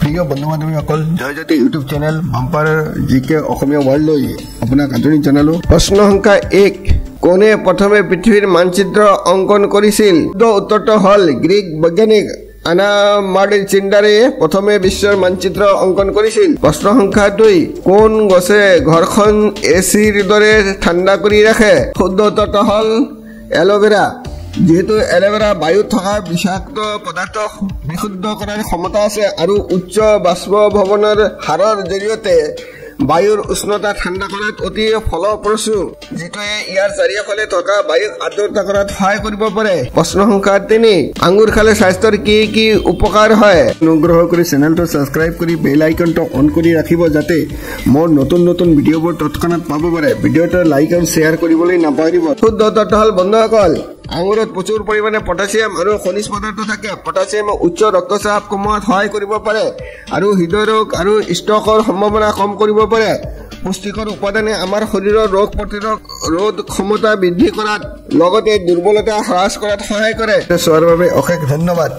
প্ৰিয় বন্ধু বান্ধৱীসকল Joyjyoti YouTube channel bumper জিকে অসমীয়া ৱৰ্ল্ড লৈ আপোনাক আদৰণি জনালো। প্ৰশ্ন সংখ্যা 1 কোনে প্ৰথমে পৃথিৱীৰ মানচিত্ৰ অংকন কৰিছিল? উত্তৰটো হ'ল গ্ৰীক বৈজ্ঞানিক আনামাৰ্চিণ্ডাৰে প্ৰথমে বিশ্বৰ মানচিত্ৰ অংকন কৰিছিল। প্ৰশ্ন সংখ্যা 2 কোন গছে ঘৰখন এচিৰ দৰে ঠাণ্ডা কৰি ৰাখে? শুদ্ধ উত্তৰটো হ'ল এল'ভেৰা। যেহেতু এল'ভেৰা বায়ুত থকা বিষাক্ত পদাৰ্থ বিশুদ্ধ কৰাৰ ক্ষমতা আছে আৰু উচ্চ বাষ্পীভৱনৰ হাৰৰ জৰিয়তে বায়ুৰ উষ্ণতা ঠাণ্ডা কৰাত অতি ফলপ্ৰসূ, যিটোৱে ইয়াৰ চাৰিওফালে থকা বায়ুক আৰ্দ্ৰতা কৰাত সহায় কৰিব পাৰে। প্ৰশ্ন সংখ্যা 3 আঙুৰ খালে স্বাস্থ্যৰ কি কি উপকাৰ হয়? অনুগ্ৰহ কৰি চেনেলটো ছাবস্ক্ৰাইব কৰি বেল আইকনটো অন কৰি ৰাখিব যাতে মোৰ নতুন নতুন ভিডিঅ'বোৰ তৎক্ষণাত পাব পাৰে। ভিডিঅ'টো লাইক আৰু শ্বেয়াৰ কৰিবলৈ নাপাহৰিব। শুদ্ধ উত্তৰটো হ'ল বন্ধুসকল আঙুৰত প্ৰচুৰ পৰিমাণে পটাছিয়াম আৰু খনিজ পদাৰ্থ থাকে। পটাছিয়ামে উচ্চ ৰক্তচাপ কমোৱাত সহায় কৰিব পাৰে আৰু হৃদৰোগ আৰু ষ্ট্ৰ'কৰ সম্ভাৱনা কম কৰিব পাৰে। পুষ্টিকৰ উপাদানে আমাৰ শৰীৰৰ ৰোগ প্ৰতিৰোধ ক্ষমতা বৃদ্ধি কৰাত লগতে দুৰ্বলতা হ্ৰাস কৰাত সহায় কৰে। চোৱাৰ বাবে অশেষ ধন্যবাদ।